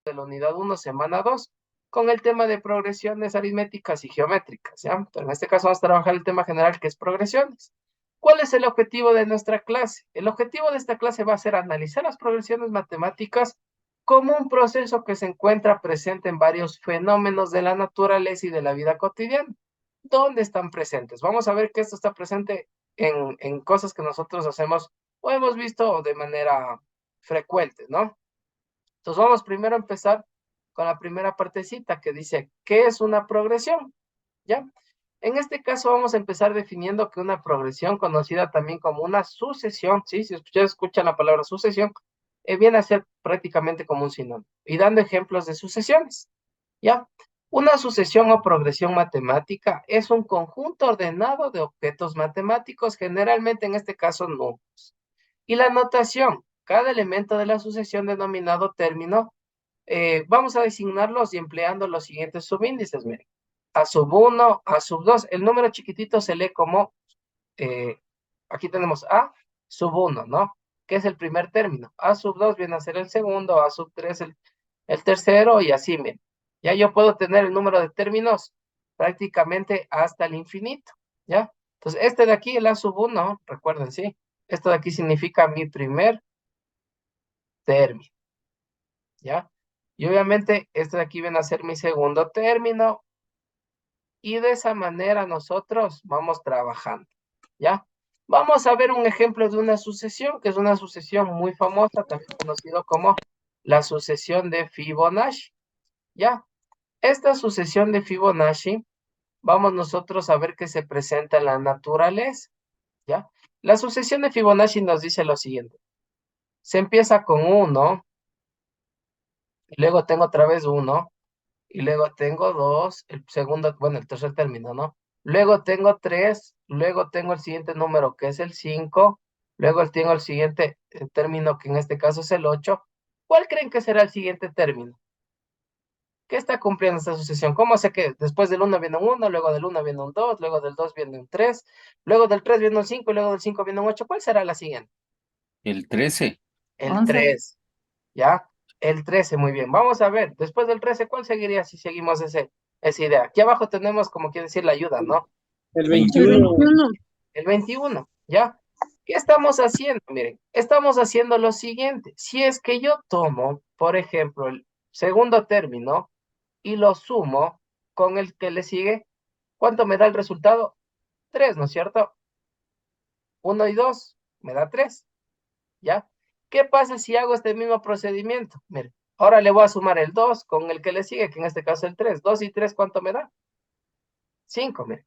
de la unidad 1, semana 2, con el tema de progresiones aritméticas y geométricas, ¿ya? Pero en este caso vamos a trabajar el tema general, que es progresiones. ¿Cuál es el objetivo de nuestra clase? El objetivo de esta clase va a ser analizar las progresiones matemáticas como un proceso que se encuentra presente en varios fenómenos de la naturaleza y de la vida cotidiana. ¿Dónde están presentes? Vamos a ver que esto está presente en cosas que nosotros hacemos o hemos visto de manera frecuente, ¿no? Entonces vamos primero a empezar con la primera partecita que dice, ¿qué es una progresión? ¿Ya? En este caso vamos a empezar definiendo que una progresión, conocida también como una sucesión, ¿sí? Si ustedes escuchan la palabra sucesión, viene a ser prácticamente como un sinónimo. Y dando ejemplos de sucesiones, ¿ya? Una sucesión o progresión matemática es un conjunto ordenado de objetos matemáticos, generalmente en este caso números. Y la notación, cada elemento de la sucesión denominado término, vamos a designarlos y empleando los siguientes subíndices, miren. A sub 1, A sub 2, el número chiquitito se lee como, eh, aquí tenemos A sub 1, ¿no? Que es el primer término. A sub 2 viene a ser el segundo, A sub 3 el tercero y así, miren. Ya yo puedo tener el número de términos prácticamente hasta el infinito, ¿ya? Entonces, este de aquí, el A sub 1, recuerden, ¿sí? Esto de aquí significa mi primer término, ¿ya? Y obviamente, este de aquí viene a ser mi segundo término, y de esa manera nosotros vamos trabajando, ¿ya? Vamos a ver un ejemplo de una sucesión, que es una sucesión muy famosa, también conocido como la sucesión de Fibonacci, ¿ya? Esta sucesión de Fibonacci, vamos nosotros a ver que se presenta en la naturaleza, ¿ya? La sucesión de Fibonacci nos dice lo siguiente. Se empieza con 1, y luego tengo otra vez 1, y luego tengo 2, el segundo, bueno, el tercer término, ¿no? Luego tengo 3, luego tengo el siguiente número que es el 5, luego tengo el siguiente término que en este caso es el 8. ¿Cuál creen que será el siguiente término? ¿Qué está cumpliendo esta sucesión? ¿Cómo sé que después del 1 viene un 1, luego del 1 viene un 2, luego del 2 viene un 3, luego del 3 viene un 5 y luego del 5 viene un 8? ¿Cuál será la siguiente? El 13. El 11. 3, ¿ya? El 13, muy bien. Vamos a ver, después del 13, ¿cuál seguiría si seguimos esa idea? Aquí abajo tenemos, como quiere decir, la ayuda, ¿no? El 21. 21. El 21, ¿ya? ¿Qué estamos haciendo? Miren, estamos haciendo lo siguiente. Si es que yo tomo, por ejemplo, el segundo término y lo sumo con el que le sigue, ¿cuánto me da el resultado? 3, ¿no es cierto? 1 y 2 me da 3, ¿ya? ¿Qué pasa si hago este mismo procedimiento? Miren, ahora le voy a sumar el 2 con el que le sigue, que en este caso el 3. 2 y 3, ¿cuánto me da? 5, miren,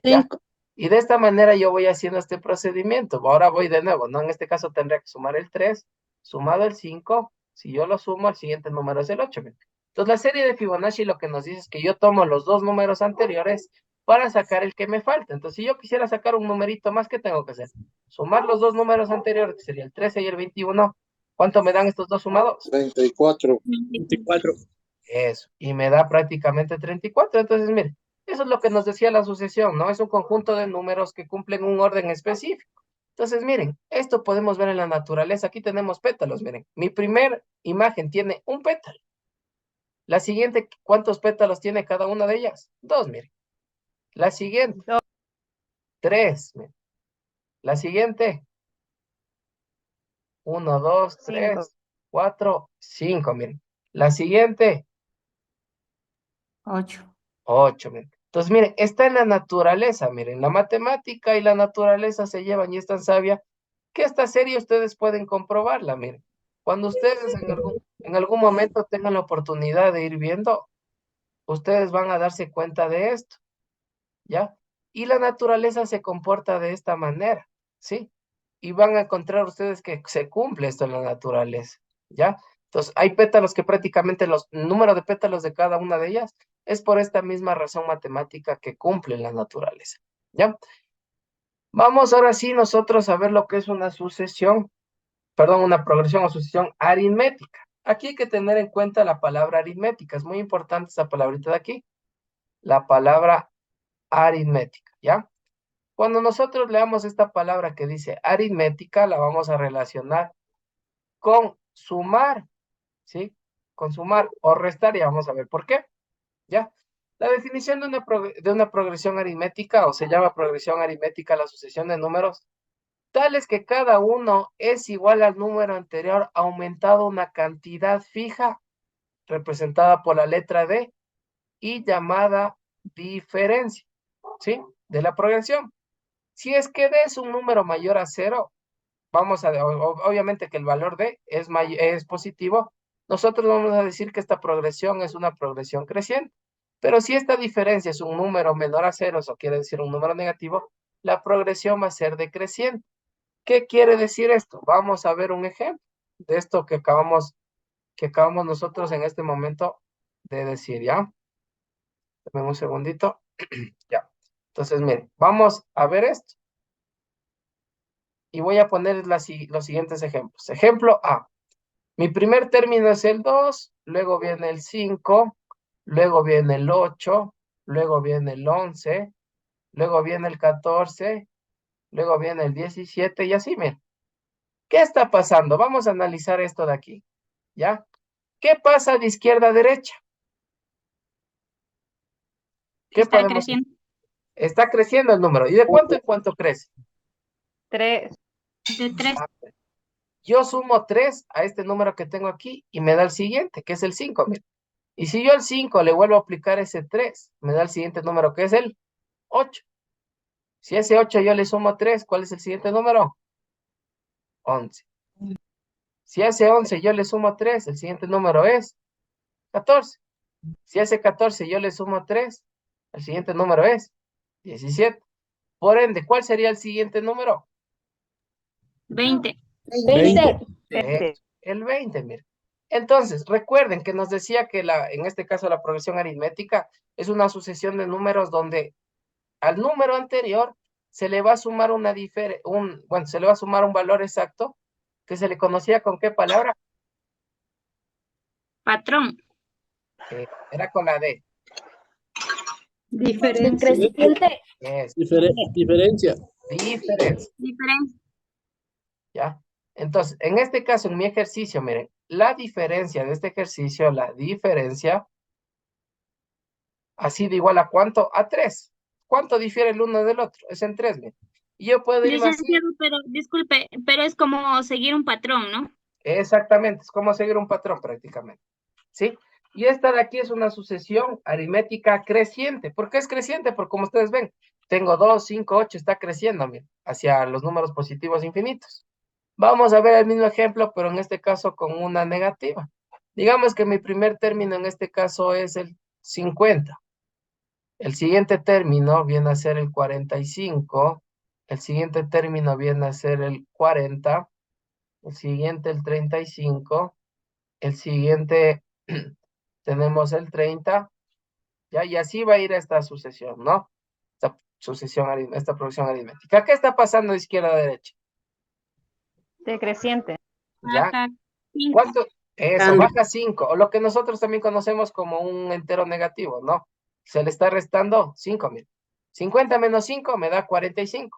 ¿ya? 5. Y de esta manera yo voy haciendo este procedimiento. Ahora voy de nuevo, ¿no? En este caso tendría que sumar el 3, sumado el 5. Si yo lo sumo, el siguiente número es el 8. Miren. Entonces, la serie de Fibonacci lo que nos dice es que yo tomo los dos números anteriores para sacar el que me falta. Entonces, si yo quisiera sacar un numerito más, ¿qué tengo que hacer? Sumar los dos números anteriores, que sería el 13 y el 21. ¿Cuánto me dan estos dos sumados? 34. 24. Eso, y me da prácticamente 34. Entonces, mire, eso es lo que nos decía la sucesión, ¿no? Es un conjunto de números que cumplen un orden específico. Entonces, miren, esto podemos ver en la naturaleza. Aquí tenemos pétalos, miren. Mi primer imagen tiene un pétalo. La siguiente, ¿cuántos pétalos tiene cada una de ellas? Dos, miren. La siguiente, tres, miren. La siguiente, uno, dos, 5. tres, cuatro, cinco, miren. La siguiente, 8. 8, miren. Entonces, miren, está en la naturaleza, miren, la matemática y la naturaleza se llevan y es tan sabia que esta serie ustedes pueden comprobarla, miren. Cuando ustedes en algún momento tengan la oportunidad de ir viendo, ustedes van a darse cuenta de esto, ¿ya? Y la naturaleza se comporta de esta manera, ¿sí? Y van a encontrar ustedes que se cumple esto en la naturaleza, ¿ya? Entonces, hay pétalos que prácticamente los número de pétalos de cada una de ellas es por esta misma razón matemática que cumple en la naturaleza, ¿ya? Vamos ahora sí nosotros a ver lo que es una sucesión, perdón, una progresión o sucesión aritmética. Aquí hay que tener en cuenta la palabra aritmética, es muy importante esa palabrita de aquí, la palabra aritmética, ¿ya? Cuando nosotros leamos esta palabra que dice aritmética, la vamos a relacionar con sumar, ¿sí? con sumar o restar, y vamos a ver por qué. ¿Ya? La definición de una progresión aritmética, o se llama progresión aritmética la sucesión de números, tal es que cada uno es igual al número anterior aumentado una cantidad fija, representada por la letra D, y llamada diferencia, ¿sí? De la progresión. Si es que D es un número mayor a 0, vamos a, obviamente que el valor D es positivo, nosotros vamos a decir que esta progresión es una progresión creciente. Pero si esta diferencia es un número menor a 0, eso quiere decir un número negativo, la progresión va a ser decreciente. ¿Qué quiere decir esto? Vamos a ver un ejemplo de esto que acabamos nosotros en este momento de decir, ¿ya? Dame un segundito. Ya. Entonces, miren, vamos a ver esto. Y voy a poner los siguientes ejemplos. Ejemplo A. Mi primer término es el 2, luego viene el 5, luego viene el 8, luego viene el 11, luego viene el 14, luego viene el 17 y así, miren. ¿Qué está pasando? Vamos a analizar esto de aquí, ¿ya? ¿Qué pasa de izquierda a derecha? ¿Qué Está podemos hacer? creciendo. Está creciendo el número. ¿Y de cuánto en cuánto crece? 3. De 3. Yo sumo 3 a este número que tengo aquí y me da el siguiente, que es el 5, miren. Y si yo al 5 le vuelvo a aplicar ese 3, me da el siguiente número, que es el 8. Si a ese 8 yo le sumo 3, ¿cuál es el siguiente número? 11. Si a ese 11 yo le sumo 3, el siguiente número es 14. Si a ese 14 yo le sumo 3, el siguiente número es 17. Por ende, ¿cuál sería el siguiente número? 20. 20. El 20, mira. Entonces, recuerden que nos decía que en este caso la progresión aritmética es una sucesión de números donde al número anterior se le va a sumar se le va a sumar un valor exacto que se le conocía con qué palabra. Patrón. Era con la D. Diferencia. Es Diferencia. diferencia, Diferencia. ¿ya? Entonces, en este caso, en mi ejercicio, miren, la diferencia de este ejercicio, la diferencia, ha sido igual a ¿cuánto? A 3. ¿Cuánto difiere el uno del otro? Es en 3, miren. Y yo puedo irme así. Licenciado, pero disculpe, pero es como seguir un patrón, ¿no? Exactamente, es como seguir un patrón prácticamente, ¿sí? Y esta de aquí es una sucesión aritmética creciente. ¿Por qué es creciente? Porque como ustedes ven, tengo 2, 5, 8, está creciendo, miren, hacia los números positivos infinitos. Vamos a ver el mismo ejemplo, pero en este caso con una negativa. Digamos que mi primer término en este caso es el 50. El siguiente término viene a ser el 45. El siguiente término viene a ser el 40. El siguiente el 35. El siguiente tenemos el 30. ¿Ya? Y así va a ir esta sucesión, ¿no? Esta progresión aritmética. ¿Qué está pasando de izquierda a derecha? Decreciente. ¿Ya? Baja 5. ¿Cuánto? Eso, Cambio. baja 5, o lo que nosotros también conocemos como un entero negativo, ¿no? Se le está restando 5, mira. 50 menos 5 me da 45.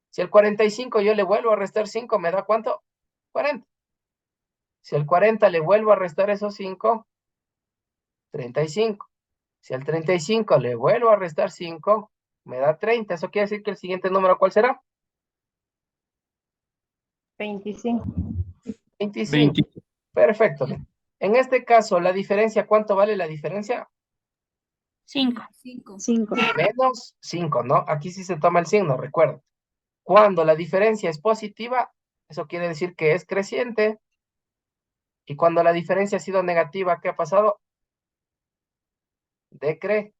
Si el 45 yo le vuelvo a restar 5, ¿me da cuánto? 40. Si el 40 le vuelvo a restar esos 5, 35. Si al 35 le vuelvo a restar 5, me da 30. Eso quiere decir que el siguiente número, ¿cuál será? 25. 25. 20. Perfecto. En este caso, la diferencia, ¿cuánto vale la diferencia? 5. 5. Menos 5, ¿no? Aquí sí se toma el signo, recuerda. Cuando la diferencia es positiva, eso quiere decir que es creciente. Y cuando la diferencia ha sido negativa, ¿qué ha pasado? Decreciente.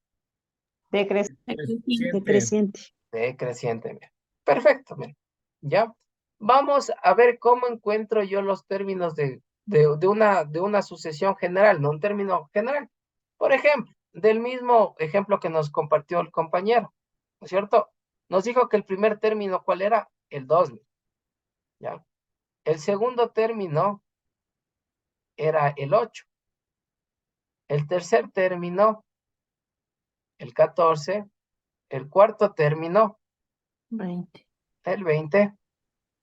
Decreciente. Mira. Perfecto, mira. ¿Ya? Vamos a ver cómo encuentro yo los términos de una sucesión general, no un término general. Por ejemplo, del mismo ejemplo que nos compartió el compañero, ¿no es cierto? Nos dijo que el primer término, ¿cuál era? El 2, ¿ya? El segundo término era el 8. El tercer término, el 14. El cuarto término, 20. el 20.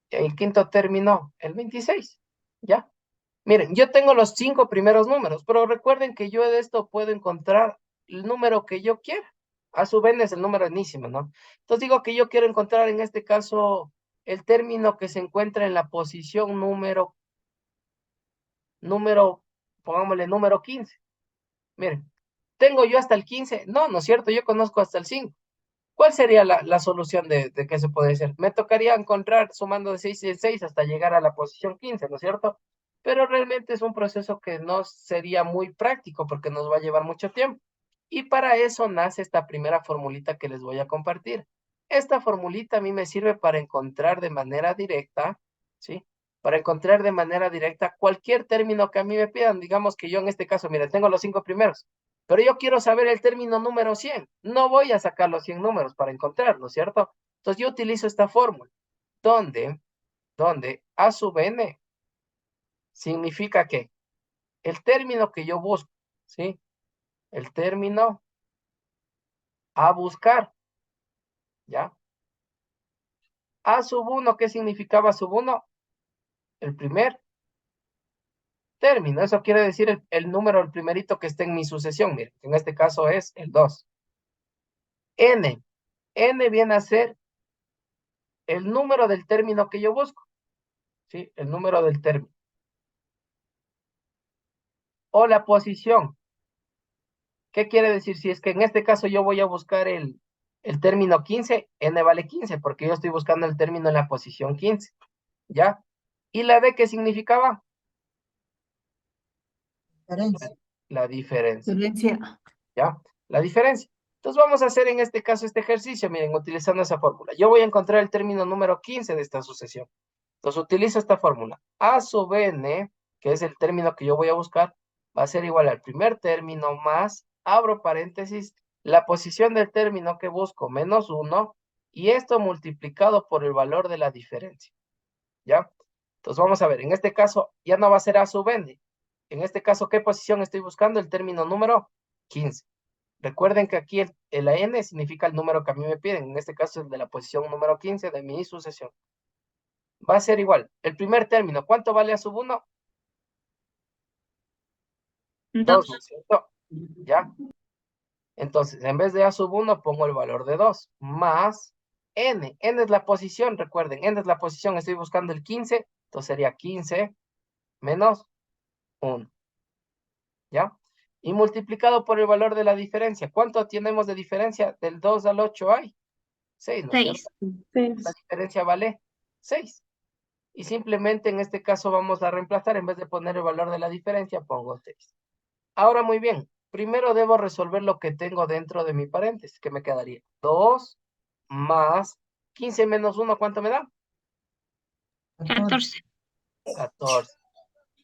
El quinto término, el 26. ¿Ya? Miren, yo tengo los 5 primeros números, pero recuerden que yo de esto puedo encontrar el número que yo quiera. A su vez es el número enísimo, ¿no? Entonces digo que yo quiero encontrar en este caso el término que se encuentra en la posición pongámosle número 15. Miren, ¿tengo yo hasta el 15? No, no es cierto, yo conozco hasta el 5. ¿Cuál sería la solución de que se puede hacer? Me tocaría encontrar sumando de 6 en 6 hasta llegar a la posición 15, ¿no es cierto? Pero realmente es un proceso que no sería muy práctico porque nos va a llevar mucho tiempo. Y para eso nace esta primera formulita que les voy a compartir. Esta formulita a mí me sirve para encontrar de manera directa, ¿sí? Para encontrar de manera directa cualquier término que a mí me pidan. Digamos que yo en este caso, mira, tengo los 5 primeros. Pero yo quiero saber el término número 100. No voy a sacar los 100 números para encontrarlo, ¿cierto? Entonces yo utilizo esta fórmula, donde A sub n significa que el término que yo busco, ¿sí? El término a buscar, ¿ya? A sub 1, ¿qué significaba sub 1? El primer término. Eso quiere decir el número, el primerito que esté en mi sucesión. Miren, en este caso es el 2. N. N viene a ser el número del término que yo busco. ¿Sí? El número del término. O la posición. ¿Qué quiere decir? Si es que en este caso yo voy a buscar el término 15, n vale 15, porque yo estoy buscando el término en la posición 15. ¿Ya? ¿Y la D qué significaba? La diferencia. ¿Ya? La diferencia. Entonces vamos a hacer en este caso este ejercicio, miren, utilizando esa fórmula. Yo voy a encontrar el término número 15 de esta sucesión. Entonces utilizo esta fórmula. A sub n, que es el término que yo voy a buscar, va a ser igual al primer término más, abro paréntesis, la posición del término que busco menos 1, y esto multiplicado por el valor de la diferencia. ¿Ya? Entonces vamos a ver, en este caso ya no va a ser A sub n. En este caso, ¿qué posición estoy buscando? El término número 15. Recuerden que aquí el n significa el número que a mí me piden. En este caso, el de la posición número 15 de mi sucesión. Va a ser igual. El primer término, ¿cuánto vale A sub 1? 2, ¿no es cierto? ¿Ya? Entonces, en vez de A sub 1, pongo el valor de 2, más n. N es la posición, recuerden, n es la posición, estoy buscando el 15, entonces sería 15 menos 1. ¿Ya? Y multiplicado por el valor de la diferencia. ¿Cuánto tenemos de diferencia? Del 2 al 8 hay 6, ¿no es cierto? 6. La diferencia vale 6. Y simplemente en este caso vamos a reemplazar, en vez de poner el valor de la diferencia, pongo 6. Ahora muy bien, primero debo resolver lo que tengo dentro de mi paréntesis, que me quedaría 2 más 15 menos 1, ¿cuánto me da? 14. 14,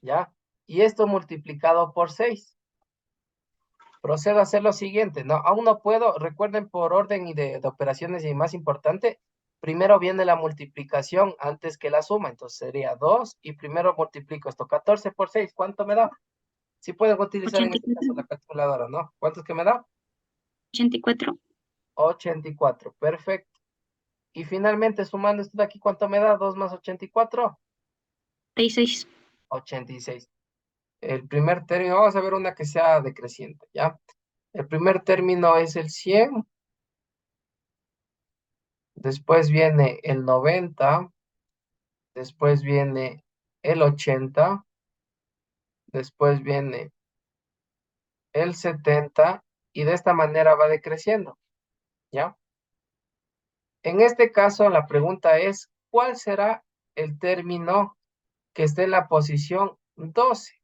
¿ya? Y esto multiplicado por 6. Procedo a hacer lo siguiente, ¿no? Aún no puedo, recuerden por orden y de operaciones y más importante, primero viene la multiplicación antes que la suma, entonces sería 2 y primero multiplico esto, 14 por 6, ¿cuánto me da? Si pueden utilizar en este caso 84. la calculadora, ¿no? ¿Cuánto es que me da? 84. 84, perfecto. Y finalmente sumando esto de aquí, ¿cuánto me da? 2 más 84, 36. 86. El primer término, vamos a ver una que sea decreciente, ¿ya? El primer término es el 100, después viene el 90, después viene el 80, después viene el 70, y de esta manera va decreciendo, ¿ya? En este caso, la pregunta es, ¿cuál será el término que esté en la posición 12?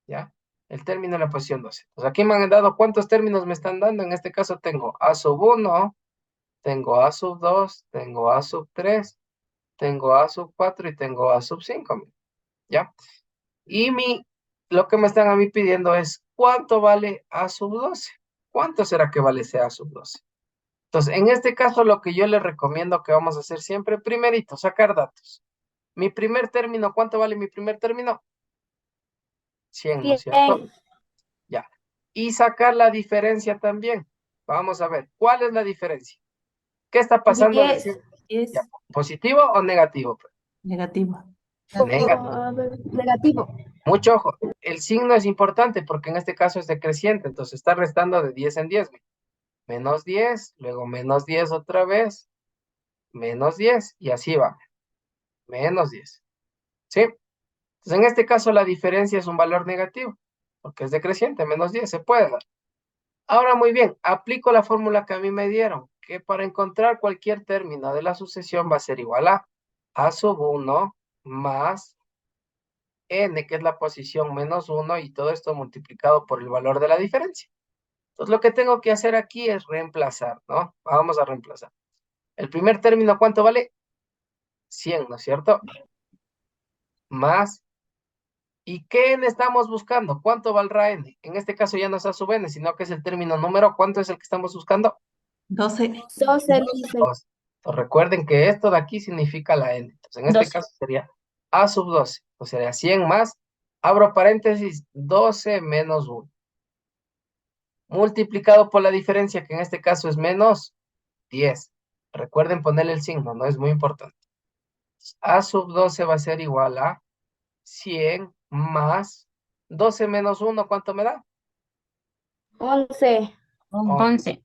¿Ya? El término en la posición 12. Pues aquí me han dado, ¿cuántos términos me están dando? En este caso tengo A sub 1, tengo A sub 2, tengo A sub 3, tengo A sub 4 y tengo A sub 5, ¿ya? Y lo que me están a mí pidiendo es, ¿cuánto vale A sub 12? ¿Cuánto será que vale ese A sub 12? Entonces, en este caso, lo que yo les recomiendo que vamos a hacer siempre, primerito, sacar datos. Mi primer término, ¿cuánto vale mi primer término? 100, ¿no es cierto? Ya. Y sacar la diferencia también. Vamos a ver, ¿cuál es la diferencia? ¿Qué está pasando? 10. Ya, ¿positivo o negativo? Negativo. Negativo. A ver, negativo. Mucho ojo, el signo es importante porque en este caso es decreciente, entonces está restando de 10 en 10. Menos 10, luego menos 10 otra vez, menos 10, y así va. Menos 10. ¿Sí? Entonces en este caso la diferencia es un valor negativo, porque es decreciente, menos 10, se puede dar. Ahora muy bien, aplico la fórmula que a mí me dieron, que para encontrar cualquier término de la sucesión va a ser igual a sub 1 más n, que es la posición menos 1, y todo esto multiplicado por el valor de la diferencia. Entonces lo que tengo que hacer aquí es reemplazar, ¿no? Vamos a reemplazar. El primer término, ¿cuánto vale? 100, ¿no es cierto? Más, ¿y qué n estamos buscando? ¿Cuánto valdrá n? En este caso ya no es a sub n, sino que es el término número. ¿Cuánto es el que estamos buscando? 12. 12 dice. 2. Entonces recuerden que esto de aquí significa la n. Entonces en este 12. caso sería a sub 12. O sería 100 más, abro paréntesis, 12 menos 1. Multiplicado por la diferencia, que en este caso es menos 10. Recuerden ponerle el signo, ¿no? Es muy importante. A sub 12 va a ser igual a 100 más 12 menos 1, ¿cuánto me da? 11. 11.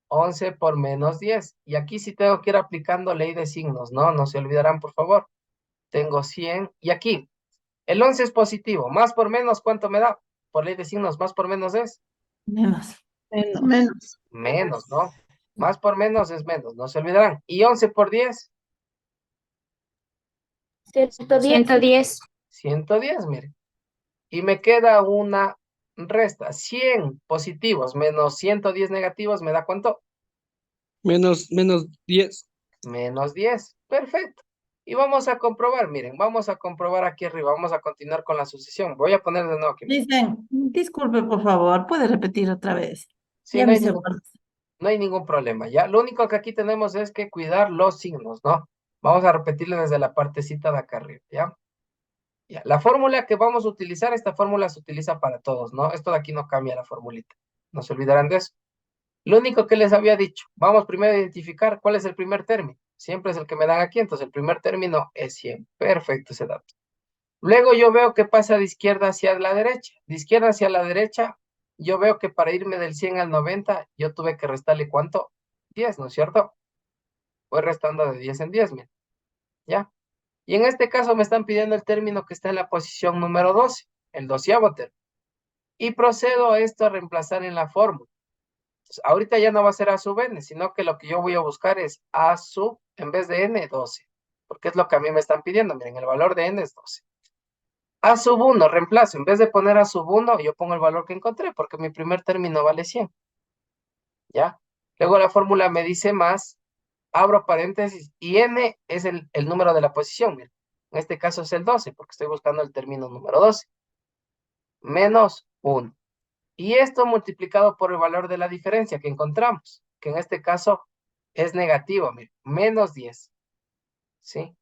11 por menos 10. Y aquí sí tengo que ir aplicando ley de signos, ¿no? No se olvidarán, por favor. Tengo 100. Y aquí, el 11 es positivo. Más por menos, ¿cuánto me da? Por ley de signos, más por menos es Menos. Menos. menos, ¿no? Más por menos es menos, no se olvidarán. Y 11 por 10, 110. 110. 110, mire. Y me queda una resta. 100 positivos menos 110 negativos, ¿me da cuánto? Menos 10. Menos 10. Perfecto. Y vamos a comprobar, miren, vamos a comprobar aquí arriba, vamos a continuar con la sucesión. Voy a poner de nuevo aquí. Dicen, disculpe, por favor, ¿puede repetir otra vez? Sí, Ya no me hay hice ningún, bolas. no hay ningún problema, ¿ya? Lo único que aquí tenemos es que cuidar los signos, ¿no? Vamos a repetirle desde la partecita de acá arriba, ¿ya? Ya. La fórmula que vamos a utilizar, esta fórmula se utiliza para todos, ¿no? Esto de aquí no cambia la formulita. No se olvidarán de eso. Lo único que les había dicho, vamos primero a identificar cuál es el primer término. Siempre es el que me dan aquí, entonces el primer término es 100. Perfecto ese dato. Luego yo veo que pasa de izquierda hacia la derecha. De izquierda hacia la derecha, yo veo que para irme del 100 al 90, yo tuve que restarle ¿cuánto? 10, ¿no es cierto? Voy restando de 10 en 10, mira. ¿Ya? Y en este caso me están pidiendo el término que está en la posición número 12, el doceavo término. Y procedo a esto a reemplazar en la fórmula. Entonces, ahorita ya no va a ser a sub n, sino que lo que yo voy a buscar es a sub, en vez de n, 12. Porque es lo que a mí me están pidiendo. Miren, el valor de n es 12. A sub 1, reemplazo. En vez de poner a sub 1, yo pongo el valor que encontré, porque mi primer término vale 100. ¿Ya? Luego la fórmula me dice más, abro paréntesis, y n es el número de la posición. Miren. En este caso es el 12, porque estoy buscando el término número 12. Menos 1. Y esto multiplicado por el valor de la diferencia que encontramos, que en este caso es negativo, miren, menos 10. ¿Sí?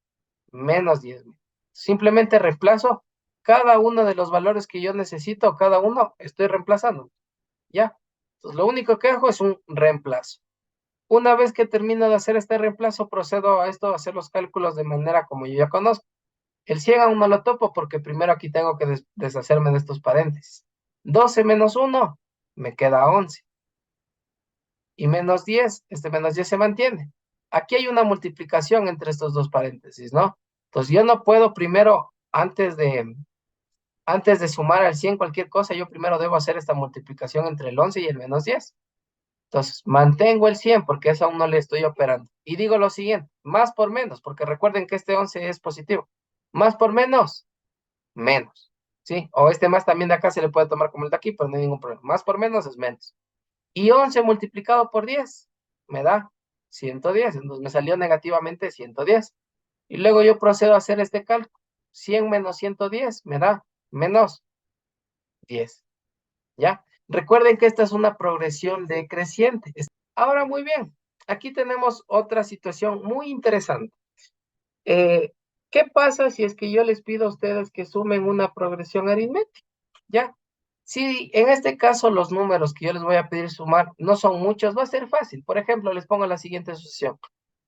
Menos 10. Miren. Simplemente reemplazo cada uno de los valores que yo necesito, cada uno estoy reemplazando. ¿Ya? Entonces lo único que hago es un reemplazo. Una vez que termino de hacer este reemplazo, procedo a esto, a hacer los cálculos de manera como yo ya conozco. El 100 aún no lo topo porque primero aquí tengo que deshacerme de estos paréntesis. 12 menos 1, me queda 11. Y menos 10, este menos 10 se mantiene. Aquí hay una multiplicación entre estos dos paréntesis, ¿no? Entonces yo no puedo primero, antes de sumar al 100 cualquier cosa, yo primero debo hacer esta multiplicación entre el 11 y el menos 10. Entonces, mantengo el 100 porque eso aún no le estoy operando. Y digo lo siguiente, más por menos, porque recuerden que este 11 es positivo. Más por menos, menos. ¿Sí? O este más también de acá se le puede tomar como el de aquí, pero no hay ningún problema. Más por menos es menos. Y 11 multiplicado por 10 me da 110. Entonces me salió negativamente 110. Y luego yo procedo a hacer este cálculo. 100 menos 110 me da menos 10. ¿Ya? Recuerden que esta es una progresión decreciente. Ahora, muy bien. Aquí tenemos otra situación muy interesante. ¿Qué pasa si es que yo les pido a ustedes que sumen una progresión aritmética? ¿Ya? Si en este caso los números que yo les voy a pedir sumar no son muchos, va a ser fácil. Por ejemplo, les pongo la siguiente sucesión.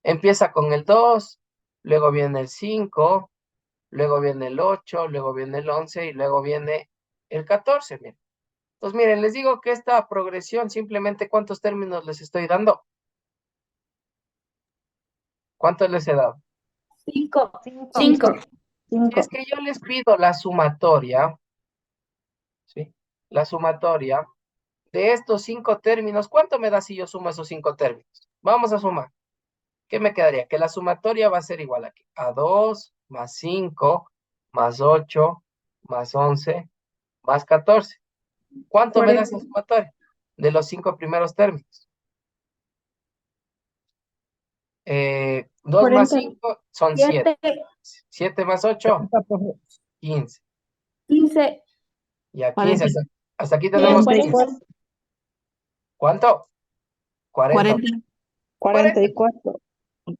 Empieza con el 2, luego viene el 5, luego viene el 8, luego viene el 11 y luego viene el 14, miren. Entonces, miren, les digo que esta progresión simplemente ¿cuántos términos les estoy dando? ¿Cuántos les he dado? 5. 5. Si es que yo les pido la sumatoria, ¿sí? La sumatoria de estos 5 términos, ¿cuánto me da si yo sumo esos 5 términos? Vamos a sumar. ¿Qué me quedaría? Que la sumatoria va a ser igual aquí. A 2 más 5 más 8 más 11 más 14. ¿Cuánto me da esa sumatoria? De los 5 primeros términos. 2 más 5 son 7. 7 más 8, 15. 15. Ya, 15. 40. Hasta aquí tenemos 15. 44. ¿Cuánto? 40. 40. 44.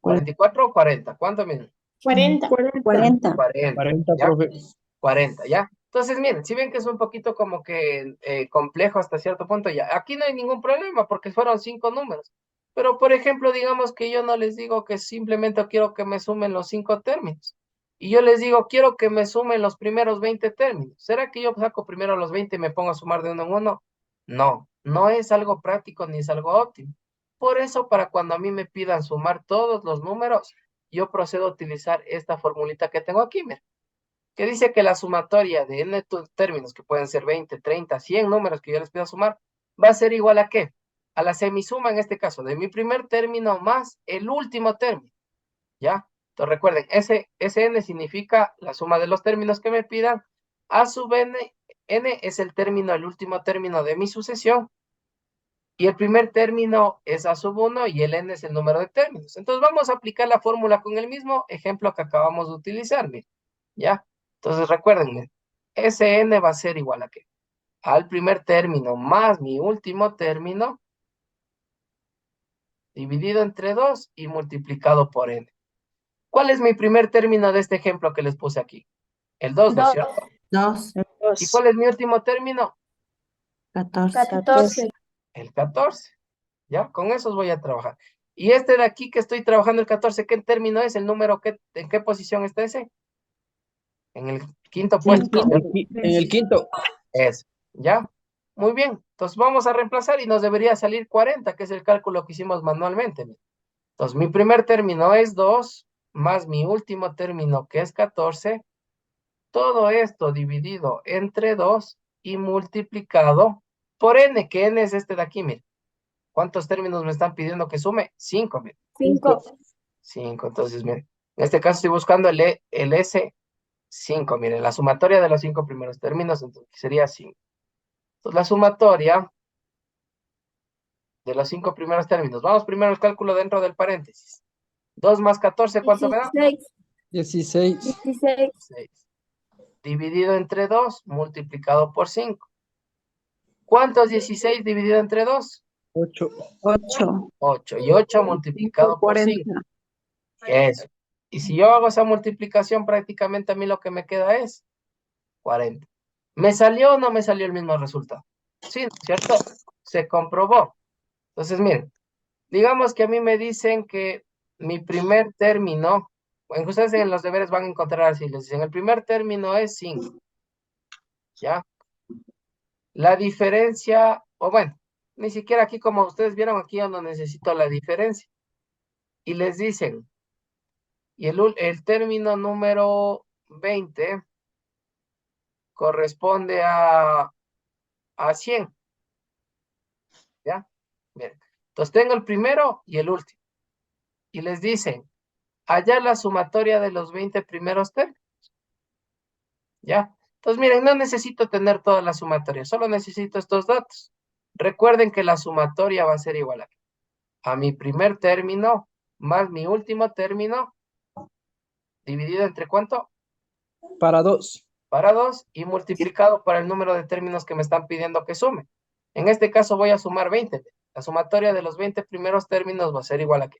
44 o 40. ¿Cuánto miren? 40. 40. 40, ¿Ya? profe. 40, ¿ya? Entonces, miren, si ven que es un poquito como que complejo hasta cierto punto, ya. Aquí no hay ningún problema porque fueron 5 números. Pero, por ejemplo, digamos que yo no les digo que simplemente quiero que me sumen los 5 términos. Y yo les digo, quiero que me sumen los primeros 20 términos. ¿Será que yo saco primero los 20 y me pongo a sumar de uno en uno? No, no es algo práctico ni es algo óptimo. Por eso, para cuando a mí me pidan sumar todos los números, yo procedo a utilizar esta formulita que tengo aquí, miren, que dice que la sumatoria de n términos, que pueden ser 20, 30, 100 números que yo les pido sumar, va a ser igual a ¿qué? A la semisuma, en este caso, de mi primer término más el último término, ¿ya? Entonces recuerden, ese n significa la suma de los términos que me pidan, a sub n es el término, el último término de mi sucesión, y el primer término es a sub 1 y el n es el número de términos. Entonces vamos a aplicar la fórmula con el mismo ejemplo que acabamos de utilizar, miren, ¿ya? Entonces recuerden, ese n va a ser igual a ¿qué? Al primer término más mi último término dividido entre 2 y multiplicado por n. ¿Cuál es mi primer término de este ejemplo que les puse aquí? El 2, ¿no es cierto? 2. ¿Y cuál es mi último término? 14. 14. El 14. ¿Ya? Con esos voy a trabajar. Y este de aquí que estoy trabajando el 14, ¿qué término es? ¿El número en qué posición está ese? En el quinto puesto. En el quinto. Eso, ¿ya? Muy bien. Entonces vamos a reemplazar y nos debería salir 40, que es el cálculo que hicimos manualmente. Entonces mi primer término es 2, más mi último término que es 14. Todo esto dividido entre 2 y multiplicado por n, que n es este de aquí, miren. ¿Cuántos términos me están pidiendo que sume? 5, miren. 5. 5, entonces, miren. En este caso estoy buscando el S5, miren, la sumatoria de los 5 primeros términos, entonces sería 5. Entonces, la sumatoria de los 5 primeros términos. Vamos primero al cálculo dentro del paréntesis. 2 más 14, ¿cuánto me da? 16. 6. Dividido entre 2, multiplicado por 5. ¿Cuánto es 16 dividido entre 2? 8. 8. 8. Y 8 multiplicado por 5. Eso. Y si yo hago esa multiplicación, prácticamente a mí lo que me queda es 40. ¿Me salió o no me salió el mismo resultado? Sí, ¿no es cierto? Se comprobó. Entonces, miren, digamos que a mí me dicen que mi primer término, bueno, ustedes en los deberes van a encontrar así, les dicen, el primer término es 5, ¿ya? La diferencia, o bueno, ni siquiera aquí como ustedes vieron, aquí yo no necesito la diferencia. Y les dicen, y el término número 20 corresponde a 100, ¿ya? Miren, entonces tengo el primero y el último. Y les dicen, hallar la sumatoria de los 20 primeros términos, ¿ya? Entonces, miren, no necesito tener toda la sumatoria, solo necesito estos datos. Recuerden que la sumatoria va a ser igual a mi primer término más mi último término, dividido entre ¿cuánto? Para 2. Para 2 y multiplicado por el número de términos que me están pidiendo que sume. En este caso voy a sumar 20. La sumatoria de los 20 primeros términos va a ser igual a que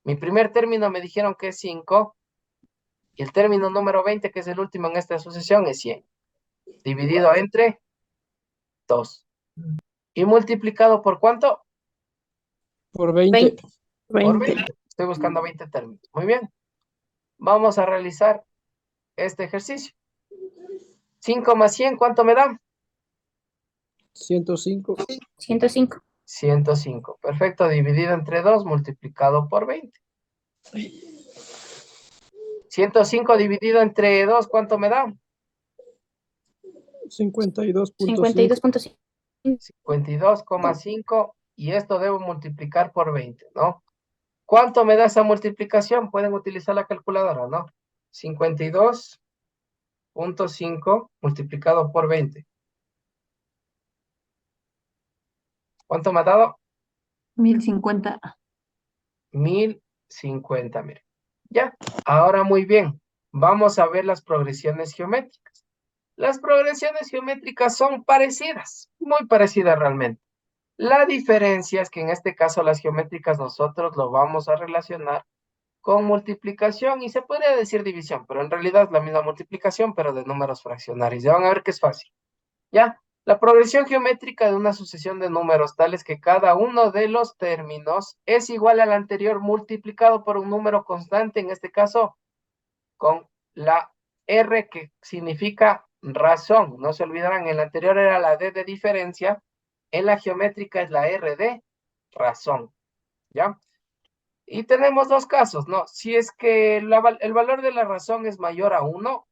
mi primer término me dijeron que es 5 y el término número 20, que es el último en esta sucesión, es 100. Dividido entre 2. Y multiplicado por ¿cuánto? Por 20. Por 20. Estoy buscando 20 términos. Muy bien. Vamos a realizar este ejercicio. 5 más 100, ¿cuánto me da? 105. 105. 105. Perfecto, dividido entre 2 multiplicado por 20. 105 dividido entre 2, ¿cuánto me da? 52.5. 52.5. 52,5 y esto debo multiplicar por 20, ¿no? ¿Cuánto me da esa multiplicación? Pueden utilizar la calculadora, ¿no? 52.5 multiplicado por 20. ¿Cuánto me ha dado? 1050. 1050, mire. Ya, ahora muy bien. Vamos a ver las progresiones geométricas. Las progresiones geométricas son parecidas, muy parecidas realmente. La diferencia es que en este caso las geométricas nosotros lo vamos a relacionar con multiplicación y se podría decir división, pero en realidad es la misma multiplicación, pero de números fraccionarios. Ya van a ver que es fácil. ¿Ya? La progresión geométrica de una sucesión de números tales que cada uno de los términos es igual al anterior multiplicado por un número constante, en este caso con la R que significa razón. No se olvidarán, en el anterior era la D de diferencia, en la geométrica es la R de razón. ¿Ya? Y tenemos dos casos, ¿no? Si es que el valor de la razón es mayor a 1,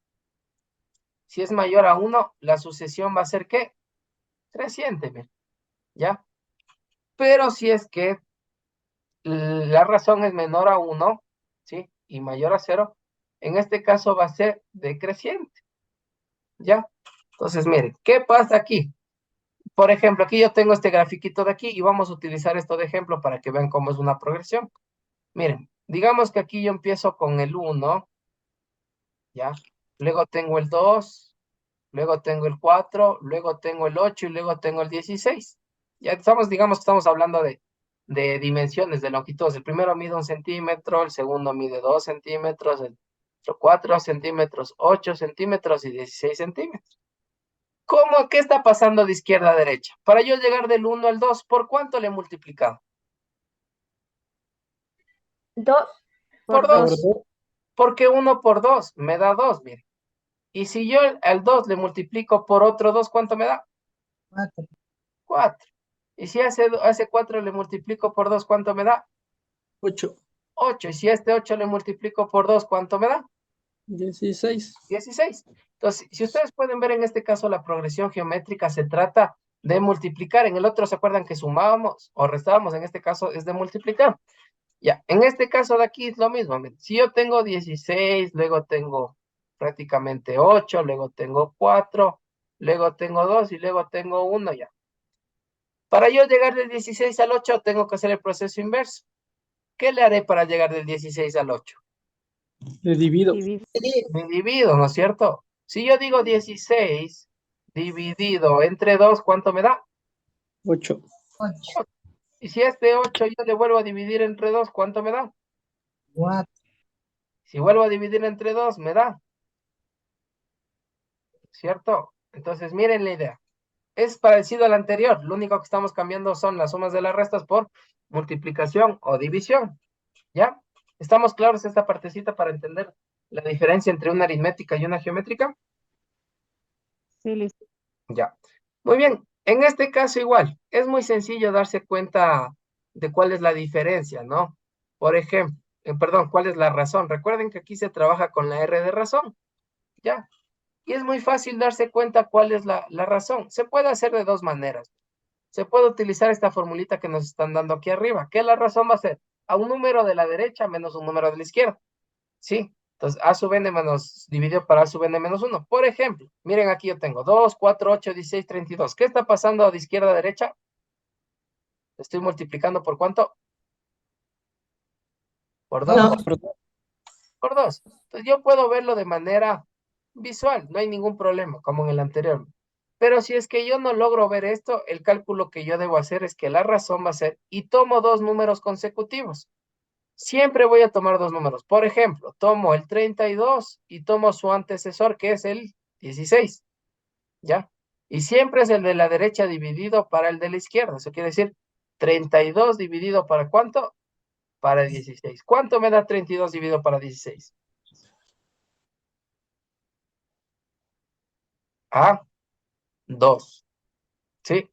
si es mayor a 1, la sucesión va a ser ¿qué? Creciente, ¿ya? Pero si es que la razón es menor a 1, ¿sí? Y mayor a 0, en este caso va a ser decreciente, ¿ya? Entonces, miren, ¿qué pasa aquí? Por ejemplo, aquí yo tengo este grafiquito de aquí y vamos a utilizar esto de ejemplo para que vean cómo es una progresión. Miren, digamos que aquí yo empiezo con el 1, ¿ya? Luego tengo el 2, luego tengo el 4, luego tengo el 8 y luego tengo el 16. Ya estamos, digamos que estamos hablando de dimensiones, de longitudes. El primero mide 1 centímetro, el segundo mide 2 centímetros, el otro 4 centímetros, 8 centímetros y 16 centímetros. ¿Cómo? ¿Qué está pasando de izquierda a derecha? Para yo llegar del 1 al 2, ¿por cuánto le he multiplicado? 2. Por Por 2. 2. Porque 1 por 2 me da 2, mire. Y si yo al 2 le multiplico por otro 2, ¿cuánto me da? 4. Y si a ese 4 le multiplico por 2, ¿cuánto me da? 8. 8. Y si a este 8 le multiplico por 2, ¿cuánto me da? 16. 16. Entonces, si ustedes pueden ver en este caso la progresión geométrica se trata de multiplicar. En el otro se acuerdan que sumábamos o restábamos, en este caso es de multiplicar. Ya, en este caso de aquí es lo mismo. Si yo tengo 16, luego tengo prácticamente 8, luego tengo 4, luego tengo 2 y luego tengo 1 ya. Para yo llegar del 16 al 8 tengo que hacer el proceso inverso. ¿Qué le haré para llegar del 16 al 8? Le divido. Me divido, ¿no es cierto? Si yo digo 16 dividido entre 2, ¿cuánto me da? 8. Y si este 8 yo le vuelvo a dividir entre 2, ¿cuánto me da? Si vuelvo a dividir entre 2, me da, ¿cierto? Entonces, miren la idea. Es parecido al anterior. Lo único que estamos cambiando son las sumas de las restas por multiplicación o división. ¿Ya? ¿Estamos claros esta partecita para entender la diferencia entre una aritmética y una geométrica? Sí, listo. Ya. Muy bien. En este caso igual, es muy sencillo darse cuenta de cuál es la diferencia, ¿no? Por ejemplo, perdón, cuál es la razón. Recuerden que aquí se trabaja con la R de razón, ¿ya? Y es muy fácil darse cuenta cuál es la razón. Se puede hacer de dos maneras. Se puede utilizar esta formulita que nos están dando aquí arriba. ¿Qué la razón va a ser? A un número de la derecha menos un número de la izquierda. ¿Sí? Entonces, a sub n menos dividido para a sub n menos 1. Por ejemplo, miren aquí yo tengo 2, 4, 8, 16, 32. ¿Qué está pasando de izquierda a derecha? Estoy multiplicando ¿por cuánto? Por 2. No. Por 2. Entonces, yo puedo verlo de manera visual. No hay ningún problema, como en el anterior. Pero si es que yo no logro ver esto, el cálculo que yo debo hacer es que la razón va a ser, y tomo dos números consecutivos. Siempre voy a tomar dos números. Por ejemplo, tomo el 32 y tomo su antecesor, que es el 16. ¿Ya? Y siempre es el de la derecha dividido para el de la izquierda. Eso quiere decir 32 dividido para ¿cuánto? Para 16. ¿Cuánto me da 32 dividido para 16? a 2. ¿Sí?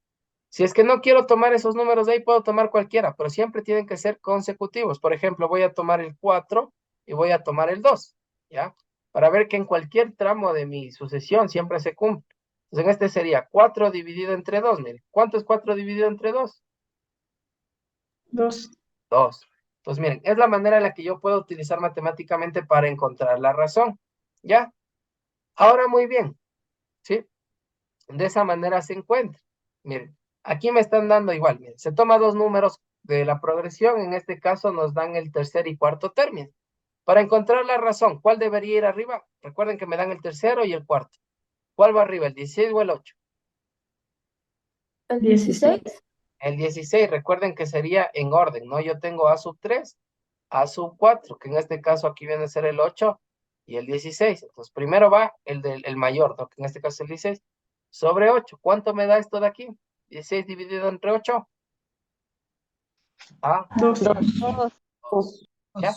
Si es que no quiero tomar esos números de ahí, puedo tomar cualquiera, pero siempre tienen que ser consecutivos. Por ejemplo, voy a tomar el 4 y voy a tomar el 2, ¿ya? Para ver que en cualquier tramo de mi sucesión siempre se cumple. Entonces, en este sería 4 dividido entre 2. Miren, ¿cuánto es 4 dividido entre 2? 2. 2. Entonces, miren, es la manera en la que yo puedo utilizar matemáticamente para encontrar la razón, ¿ya? Ahora, muy bien, ¿sí? De esa manera se encuentra. Miren, aquí me están dando igual, miren, se toma dos números de la progresión, en este caso nos dan el tercer y cuarto término. Para encontrar la razón, ¿cuál debería ir arriba? Recuerden que me dan el tercero y el cuarto. ¿Cuál va arriba, el 16 o el 8? El 16. El 16, recuerden que sería en orden, ¿no? Yo tengo A sub 3, A sub 4, que en este caso aquí viene a ser el 8 y el 16. Entonces, primero va el mayor, ¿no? Que en este caso es el 16, sobre 8. ¿Cuánto me da esto de aquí? 16 dividido entre 8. A 2. 2. ¿ya?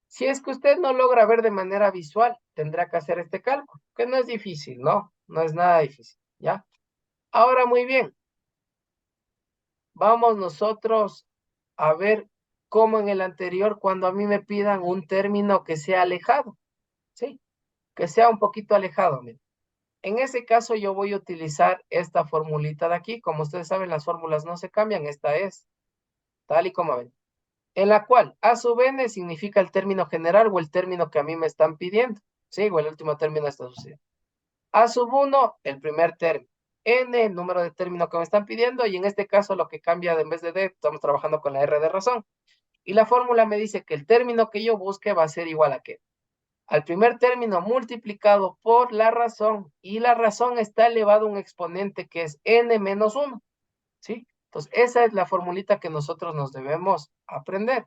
Si es que usted no logra ver de manera visual, tendrá que hacer este cálculo, que no es difícil, ¿no? No es nada difícil, ¿ya? Ahora, muy bien. Vamos nosotros a ver cómo en el anterior, cuando a mí me pidan un término que sea alejado, ¿sí? Que sea un poquito alejado, miren. En ese caso yo voy a utilizar esta formulita de aquí. Como ustedes saben, las fórmulas no se cambian. Esta es tal y como ven. En la cual A sub n significa el término general o el término que a mí me están pidiendo. Sí, o el último término está sucediendo. A sub 1, el primer término. N, el número de término que me están pidiendo. Y en este caso lo que cambia en vez de D, estamos trabajando con la R de razón. Y la fórmula me dice que el término que yo busque va a ser igual a ¿qué? Al primer término multiplicado por la razón, y la razón está elevado a un exponente que es n menos 1, ¿sí? Entonces, esa es la formulita que nosotros nos debemos aprender.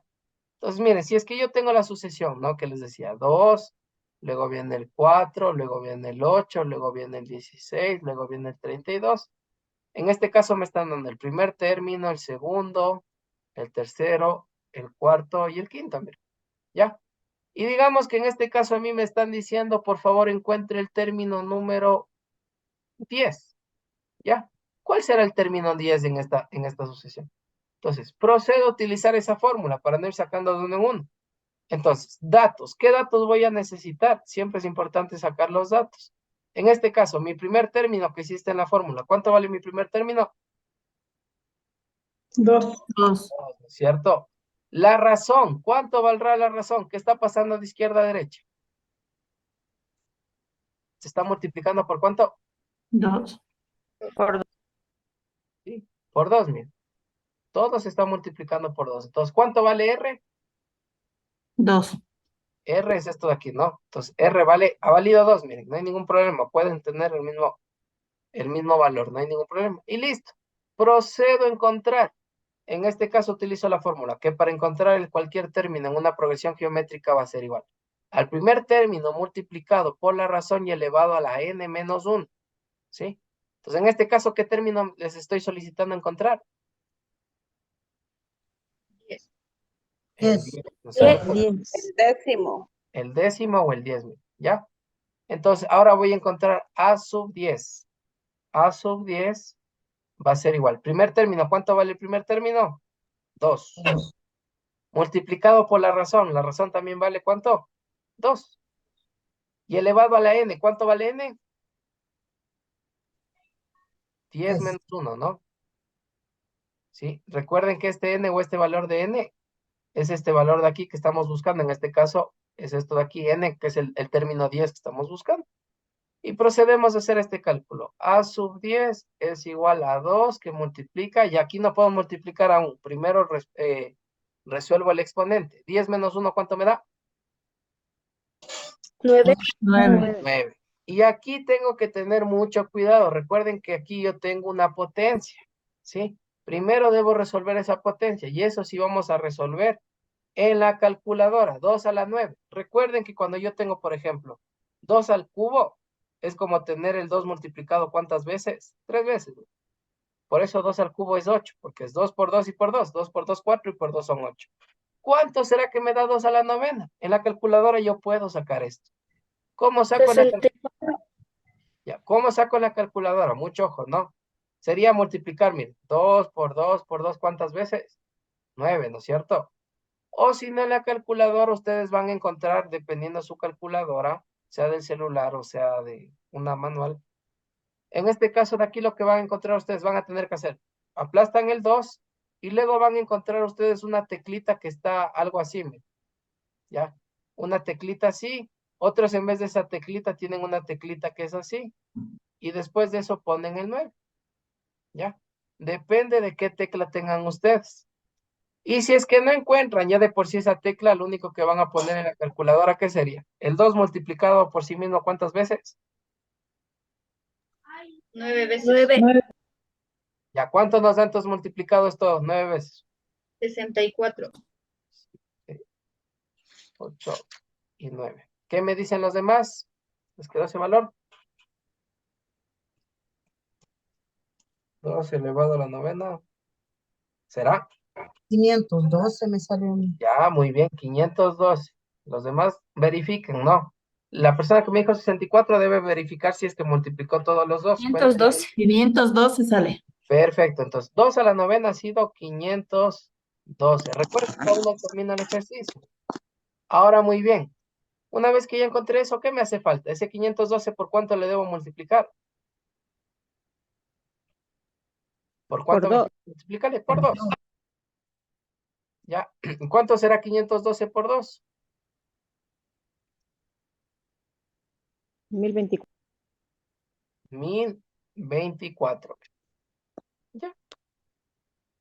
Entonces, miren, si es que yo tengo la sucesión, ¿no? Que les decía 2, luego viene el 4, luego viene el 8, luego viene el 16, luego viene el 32. En este caso me están dando el primer término, el segundo, el tercero, el cuarto y el quinto, miren, ¿ya? Y digamos que en este caso a mí me están diciendo, por favor, encuentre el término número 10, ¿ya? ¿Cuál será el término 10 en esta sucesión? Entonces, procedo a utilizar esa fórmula para no ir sacando de uno en uno. Entonces, datos. ¿Qué datos voy a necesitar? Siempre es importante sacar los datos. En este caso, mi primer término que existe en la fórmula. ¿Cuánto vale mi primer término? 2. 2. ¿No es cierto? La razón. ¿Cuánto valdrá la razón? ¿Qué está pasando de izquierda a derecha? ¿Se está multiplicando por cuánto? 2. Por ¿Sí? Por 2, miren. Todo se está multiplicando por 2. Entonces, ¿cuánto vale R? 2. R es esto de aquí, ¿no? Entonces, R ha valido 2, miren, no hay ningún problema. Pueden tener el mismo valor, no hay ningún problema. Y listo. Procedo a encontrar. En este caso utilizo la fórmula, que para encontrar cualquier término en una progresión geométrica va a ser igual al primer término multiplicado por la razón y elevado a la n menos 1, ¿sí? Entonces, en este caso, ¿qué término les estoy solicitando encontrar? 10. El 10. 10, ¿no es cierto? 10. El décimo. El décimo o el 10, ¿ya? Entonces, ahora voy a encontrar A sub 10. A sub 10 va a ser igual. Primer término, ¿cuánto vale el primer término? 2. Multiplicado por la razón también vale ¿cuánto? 2. Y elevado a la n, ¿cuánto vale n? 10 menos 1, ¿no? ¿Sí? Recuerden que este n o este valor de n es este valor de aquí que estamos buscando. En este caso es esto de aquí, n, que es el término 10 que estamos buscando. Y procedemos a hacer este cálculo. A sub 10 es igual a 2 que multiplica, y aquí no puedo multiplicar aún. Primero resuelvo el exponente. 10 menos 1, ¿cuánto me da? 9. 9. 9. Y aquí tengo que tener mucho cuidado. Recuerden que aquí yo tengo una potencia, ¿sí? Primero debo resolver esa potencia, y eso sí vamos a resolver en la calculadora. 2 a la 9. Recuerden que cuando yo tengo, por ejemplo, 2 al cubo, es como tener el 2 multiplicado ¿cuántas veces? 3 veces. Por eso 2 al cubo es 8, porque es 2 por 2 y por 2. 2 por 2, 4 y por 2 son 8. ¿Cuánto será que me da 2 a la novena? En la calculadora yo puedo sacar esto. ¿Cómo saco la calculadora? Ya, ¿cómo saco la calculadora? Mucho ojo, ¿no? Sería multiplicar, miren, 2 por 2 por 2, ¿cuántas veces? 9, ¿no es cierto? O si no, en la calculadora ustedes van a encontrar, dependiendo de su calculadora, sea del celular o sea de una manual. En este caso de aquí lo que van a encontrar ustedes van a tener que hacer, aplastan el 2 y luego van a encontrar ustedes una teclita que está algo así, miren, ¿ya? Una teclita así, otros en vez de esa teclita tienen una teclita que es así, y después de eso ponen el 9, ¿ya? Depende de qué tecla tengan ustedes. Y si es que no encuentran ya de por sí esa tecla, lo único que van a poner en la calculadora, ¿qué sería? El 2 multiplicado por sí mismo, ¿cuántas veces? 9 veces. 9, ¿Ya cuánto nos da entonces multiplicado esto 9 veces? 64. 8 y 9. ¿Qué me dicen los demás? ¿Les quedó ese valor? 2 elevado a la novena. ¿Será? 512 me sale a mí. Ya, muy bien, 512. Los demás verifiquen, ¿no? La persona que me dijo 64 debe verificar si es que multiplicó todos los dos. 512. 512 sale. Perfecto, entonces 2 a la novena ha sido 512. Recuerden que aún no termina el ejercicio. Ahora muy bien. Una vez que ya encontré eso, ¿qué me hace falta? Ese 512, ¿por cuánto le debo multiplicar? ¿Por cuánto me 2. multiplícale? Por 2. ¿Ya? ¿Cuánto será 512 por 2? 1024. 1024. ¿Ya?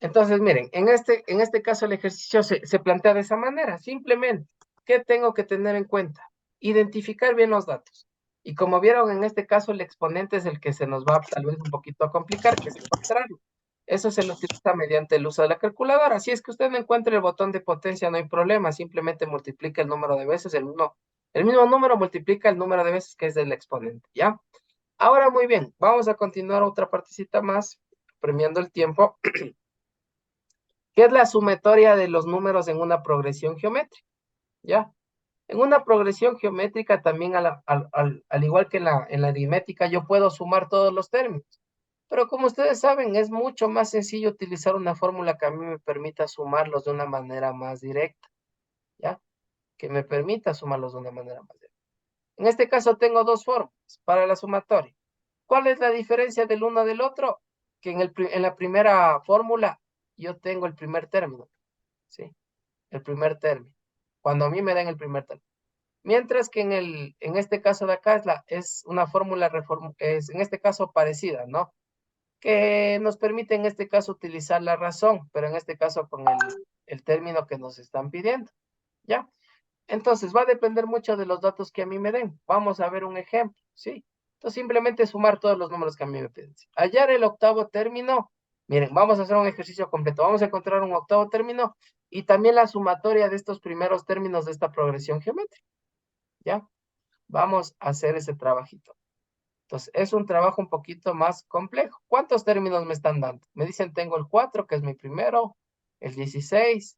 Entonces, miren, en este caso el ejercicio se plantea de esa manera. Simplemente, ¿qué tengo que tener en cuenta? Identificar bien los datos. Y como vieron, en este caso el exponente es el que se nos va tal vez un poquito a complicar, que es encontrarlo. Eso se lo utiliza mediante el uso de la calculadora. Si es que usted no encuentra el botón de potencia, no hay problema. Simplemente multiplica el número de veces, el mismo número multiplica el número de veces que es del exponente, ¿ya? Ahora, muy bien, vamos a continuar otra partecita más, premiando el tiempo. ¿Qué es la sumatoria de los números en una progresión geométrica? ¿Ya? En una progresión geométrica también, al igual que en la aritmética, yo puedo sumar todos los términos. Pero como ustedes saben, es mucho más sencillo utilizar una fórmula que a mí me permita sumarlos de una manera más directa. ¿Ya? Que me permita sumarlos de una manera más directa. En este caso tengo dos fórmulas para la sumatoria. ¿Cuál es la diferencia del uno del otro? Que en la primera fórmula yo tengo el primer término. ¿Sí? El primer término, cuando a mí me dan el primer término. Mientras que en este caso de acá es una fórmula, es en este caso parecida, ¿no? Que nos permite en este caso utilizar la razón, pero en este caso con el término que nos están pidiendo, ¿ya? Entonces va a depender mucho de los datos que a mí me den. Vamos a ver un ejemplo, ¿sí? Entonces simplemente sumar todos los números que a mí me piden. Hallar el octavo término. Miren, vamos a hacer un ejercicio completo. Vamos a encontrar un octavo término y también la sumatoria de estos primeros términos de esta progresión geométrica, ¿ya? Vamos a hacer ese trabajito. Entonces, es un trabajo un poquito más complejo. ¿Cuántos términos me están dando? Me dicen, tengo el 4, que es mi primero, el 16,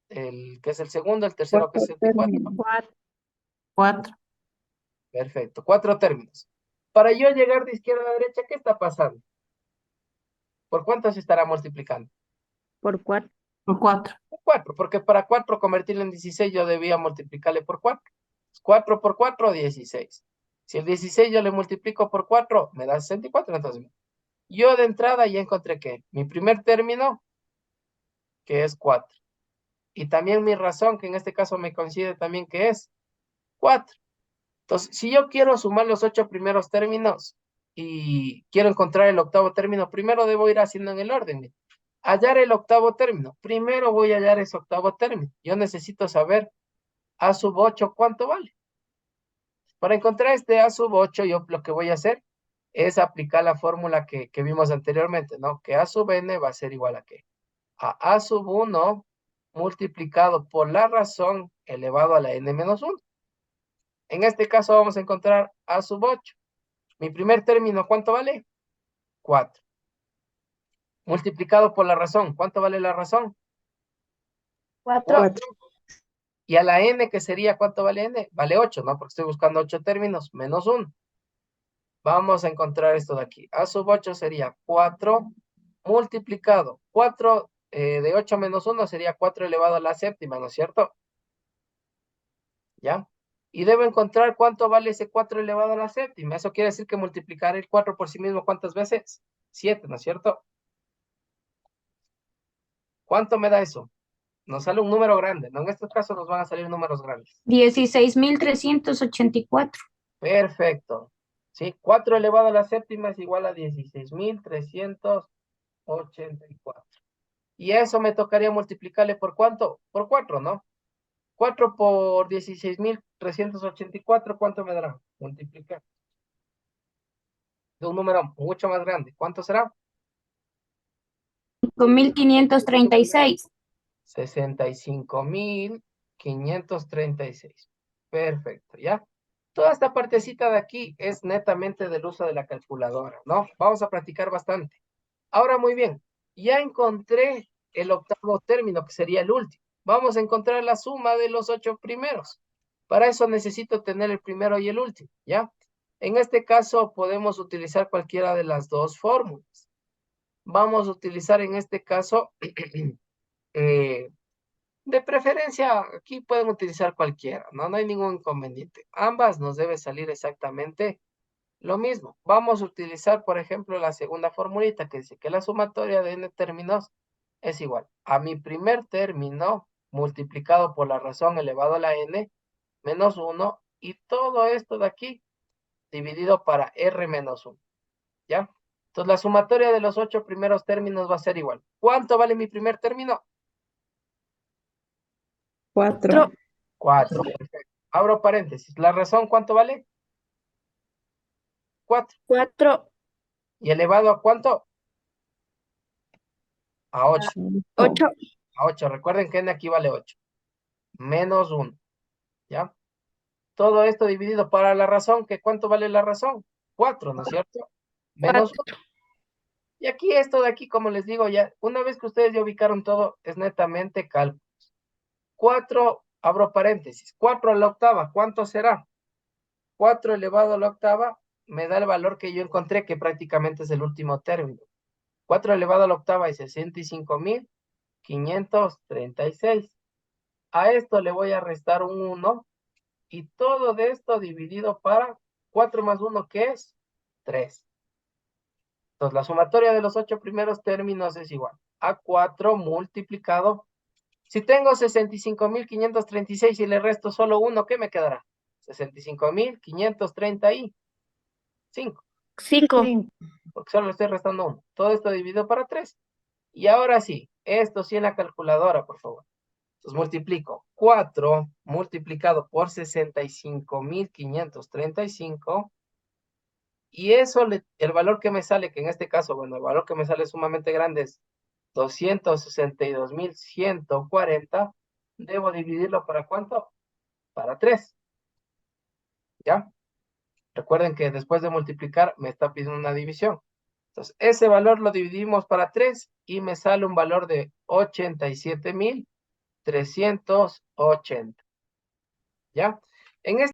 que es el segundo, el tercero, que es el 24. 4. Perfecto, 4 términos. Para yo llegar de izquierda a derecha, ¿qué está pasando? ¿Por cuánto se estará multiplicando? Por 4. Por 4. Por 4, porque para 4 convertirlo en 16 yo debía multiplicarle por 4. 4 por 4, 16. Si el 16 yo le multiplico por 4, me da 64. Entonces, yo de entrada ya encontré que mi primer término, que es 4. Y también mi razón, que en este caso me coincide también que es 4. Entonces, si yo quiero sumar los 8 primeros términos y quiero encontrar el octavo término, primero debo ir haciendo en el orden. Hallar el octavo término. Primero voy a hallar ese octavo término. Yo necesito saber A sub 8 cuánto vale. Para encontrar este A sub 8, yo lo que voy a hacer es aplicar la fórmula que vimos anteriormente, ¿no? Que A sub n va a ser igual a ¿qué? A sub 1 multiplicado por la razón elevado a la n menos 1. En este caso vamos a encontrar A sub 8. Mi primer término, ¿cuánto vale? 4. Multiplicado por la razón, ¿cuánto vale la razón? 4. Y a la n, que sería, ¿cuánto vale n? Vale 8, ¿no? Porque estoy buscando 8 términos, menos 1. Vamos a encontrar esto de aquí. A sub 8 sería 4 multiplicado. 4 de 8 menos 1 sería 4 elevado a la séptima, ¿no es cierto? ¿Ya? Y debo encontrar cuánto vale ese 4 elevado a la séptima. Eso quiere decir que multiplicar el 4 por sí mismo, ¿cuántas veces? 7, ¿no es cierto? ¿Cuánto me da eso? Nos sale un número grande, ¿no? En estos casos nos van a salir números grandes. 16.384. Perfecto. ¿Sí? 4 elevado a la séptima es igual a 16.384. Y eso me tocaría multiplicarle por ¿cuánto? Por 4, ¿no? 4 por 16.384, ¿cuánto me dará? Multiplicar. De un número mucho más grande. ¿Cuánto será? 5.536. 65.536. Perfecto, ¿ya? Toda esta partecita de aquí es netamente del uso de la calculadora, ¿no? Vamos a practicar bastante. Ahora, muy bien, ya encontré el octavo término, que sería el último. Vamos a encontrar la suma de los 8 primeros. Para eso necesito tener el primero y el último, ¿ya? En este caso podemos utilizar cualquiera de las dos fórmulas. Vamos a utilizar en este caso, de preferencia, aquí pueden utilizar cualquiera, ¿no? No hay ningún inconveniente. Ambas nos debe salir exactamente lo mismo. Vamos a utilizar, por ejemplo, la segunda formulita que dice que la sumatoria de n términos es igual a mi primer término multiplicado por la razón elevado a la n menos 1 y todo esto de aquí dividido para r menos 1, ¿ya? Entonces la sumatoria de los 8 primeros términos va a ser igual. ¿Cuánto vale mi primer término? 4. 4. Perfecto. Abro paréntesis. ¿La razón cuánto vale? 4. 4. ¿Y elevado a cuánto? A 8. 8. A 8. Recuerden que n aquí vale 8. Menos 1. ¿Ya? Todo esto dividido para la razón, que ¿cuánto vale la razón? 4, ¿no es cierto? Menos 1. Y aquí esto de aquí, como les digo ya, una vez que ustedes ya ubicaron todo, es netamente cálculos. 4, abro paréntesis, 4 a la octava, ¿cuánto será? 4 elevado a la octava me da el valor que yo encontré, que prácticamente es el último término. 4 elevado a la octava es 65.536. A esto le voy a restar un 1 y todo de esto dividido para 4 más 1, ¿qué es? 3. Entonces la sumatoria de los 8 primeros términos es igual a 4 multiplicado. Si tengo 65.536 y le resto solo 1, ¿qué me quedará? 65.535. 5. Porque solo le estoy restando 1. Todo esto dividido para 3. Y ahora sí, esto sí en la calculadora, por favor. Entonces multiplico 4 multiplicado por 65.535. Y eso, el valor que me sale, que en este caso, bueno, el valor que me sale sumamente grande es 262.140. Debo dividirlo para ¿cuánto? Para 3. ¿Ya? Recuerden que después de multiplicar me está pidiendo una división. Entonces, ese valor lo dividimos para 3 y me sale un valor de 87.380. ¿Ya? En este